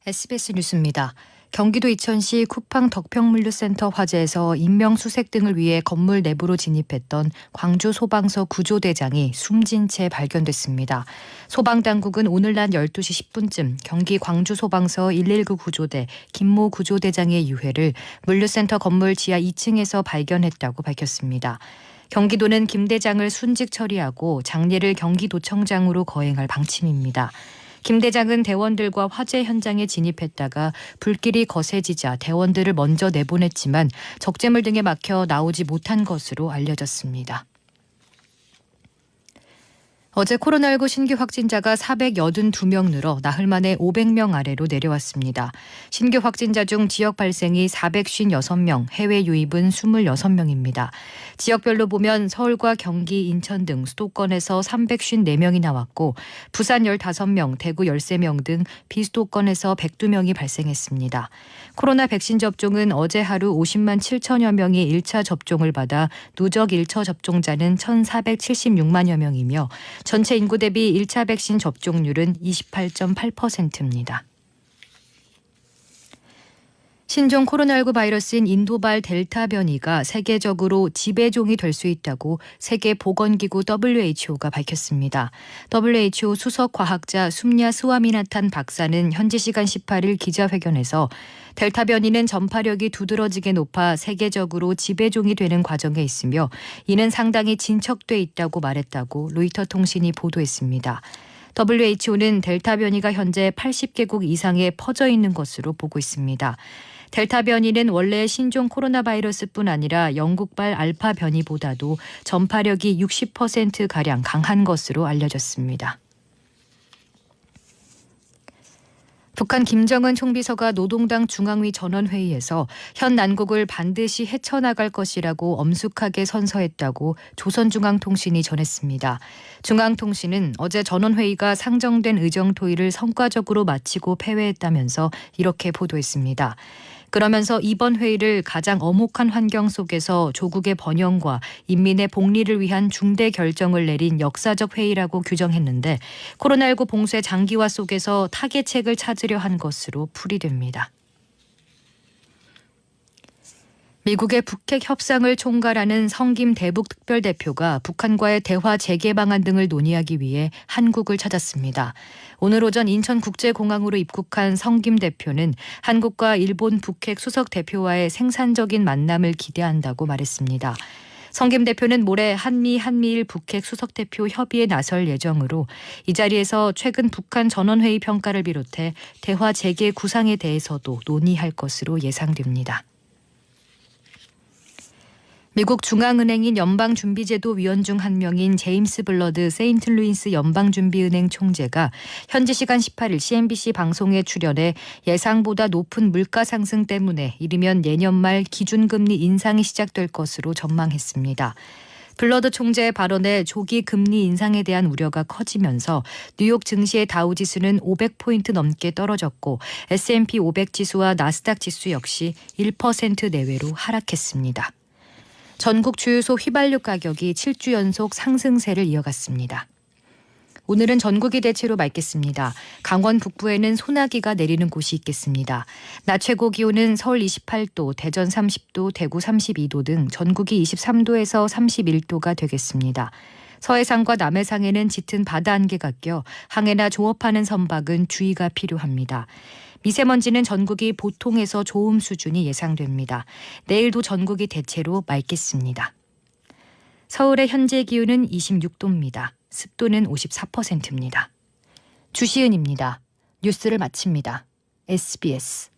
SBS 뉴스입니다. 경기도 이천시 쿠팡 덕평물류센터 화재에서 인명수색 등을 위해 건물 내부로 진입했던 광주 소방서 구조대장이 숨진 채 발견됐습니다. 소방당국은 오늘 낮 12시 10분쯤 경기 광주 소방서 119 구조대 김모 구조대장의 유해를 물류센터 건물 지하 2층에서 발견했다고 밝혔습니다. 경기도는 김 대장을 순직 처리하고 장례를 경기도청장으로 거행할 방침입니다. 김 대장은 대원들과 화재 현장에 진입했다가 불길이 거세지자 대원들을 먼저 내보냈지만 적재물 등에 막혀 나오지 못한 것으로 알려졌습니다. 어제 코로나19 신규 확진자가 482명 늘어 나흘 만에 500명 아래로 내려왔습니다. 신규 확진자 중 지역 발생이 456명, 해외 유입은 26명입니다. 지역별로 보면 서울과 경기, 인천 등 수도권에서 354명이 나왔고 부산 15명, 대구 13명 등 비수도권에서 102명이 발생했습니다. 코로나 백신 접종은 어제 하루 50만 7천여 명이 1차 접종을 받아 누적 1차 접종자는 1,476만여 명이며 전체 인구 대비 1차 백신 접종률은 28.8%입니다. 신종 코로나19 바이러스인 인도발 델타 변이가 세계적으로 지배종이 될 수 있다고 세계보건기구 WHO가 밝혔습니다. WHO 수석 과학자 숨야 스와미나탄 박사는 현지 시간 18일 기자회견에서 델타 변이는 전파력이 두드러지게 높아 세계적으로 지배종이 되는 과정에 있으며 이는 상당히 진척돼 있다고 말했다고 로이터 통신이 보도했습니다. WHO는 델타 변이가 현재 80개국 이상에 퍼져 있는 것으로 보고 있습니다. 델타 변이는 원래 신종 코로나 바이러스뿐 아니라 영국발 알파 변이보다도 전파력이 60%가량 강한 것으로 알려졌습니다. 북한 김정은 총비서가 노동당 중앙위 전원회의에서 현 난국을 반드시 헤쳐나갈 것이라고 엄숙하게 선서했다고 조선중앙통신이 전했습니다. 중앙통신은 어제 전원회의가 상정된 의정토의를 성과적으로 마치고 패회했다면서 이렇게 보도했습니다. 그러면서 이번 회의를 가장 엄혹한 환경 속에서 조국의 번영과 인민의 복리를 위한 중대 결정을 내린 역사적 회의라고 규정했는데 코로나19 봉쇄 장기화 속에서 타개책을 찾으려 한 것으로 풀이됩니다. 미국의 북핵 협상을 총괄하는 성김 대북 특별대표가 북한과의 대화 재개 방안 등을 논의하기 위해 한국을 찾았습니다. 오늘 오전 인천국제공항으로 입국한 성김 대표는 한국과 일본 북핵 수석 대표와의 생산적인 만남을 기대한다고 말했습니다. 성김 대표는 모레 한미일 북핵 수석 대표 협의에 나설 예정으로 이 자리에서 최근 북한 전원회의 평가를 비롯해 대화 재개 구상에 대해서도 논의할 것으로 예상됩니다. 미국 중앙은행인 연방준비제도 위원 중 한 명인 제임스 블러드 세인트루이스 연방준비은행 총재가 현지 시간 18일 CNBC 방송에 출연해 예상보다 높은 물가 상승 때문에 이르면 내년 말 기준금리 인상이 시작될 것으로 전망했습니다. 블러드 총재의 발언에 조기 금리 인상에 대한 우려가 커지면서 뉴욕 증시의 다우지수는 500포인트 넘게 떨어졌고 S&P 500 지수와 나스닥 지수 역시 1% 내외로 하락했습니다. 전국 주유소 휘발유 가격이 7주 연속 상승세를 이어갔습니다. 오늘은 전국이 대체로 맑겠습니다. 강원 북부에는 소나기가 내리는 곳이 있겠습니다. 낮 최고 기온은 서울 28도, 대전 30도, 대구 32도 등 전국이 23도에서 31도가 되겠습니다. 서해상과 남해상에는 짙은 바다 안개가 껴 항해나 조업하는 선박은 주의가 필요합니다. 미세먼지는 전국이 보통에서 좋음 수준이 예상됩니다. 내일도 전국이 대체로 맑겠습니다. 서울의 현재 기온은 26도입니다. 습도는 54%입니다. 주시은입니다. 뉴스를 마칩니다. SBS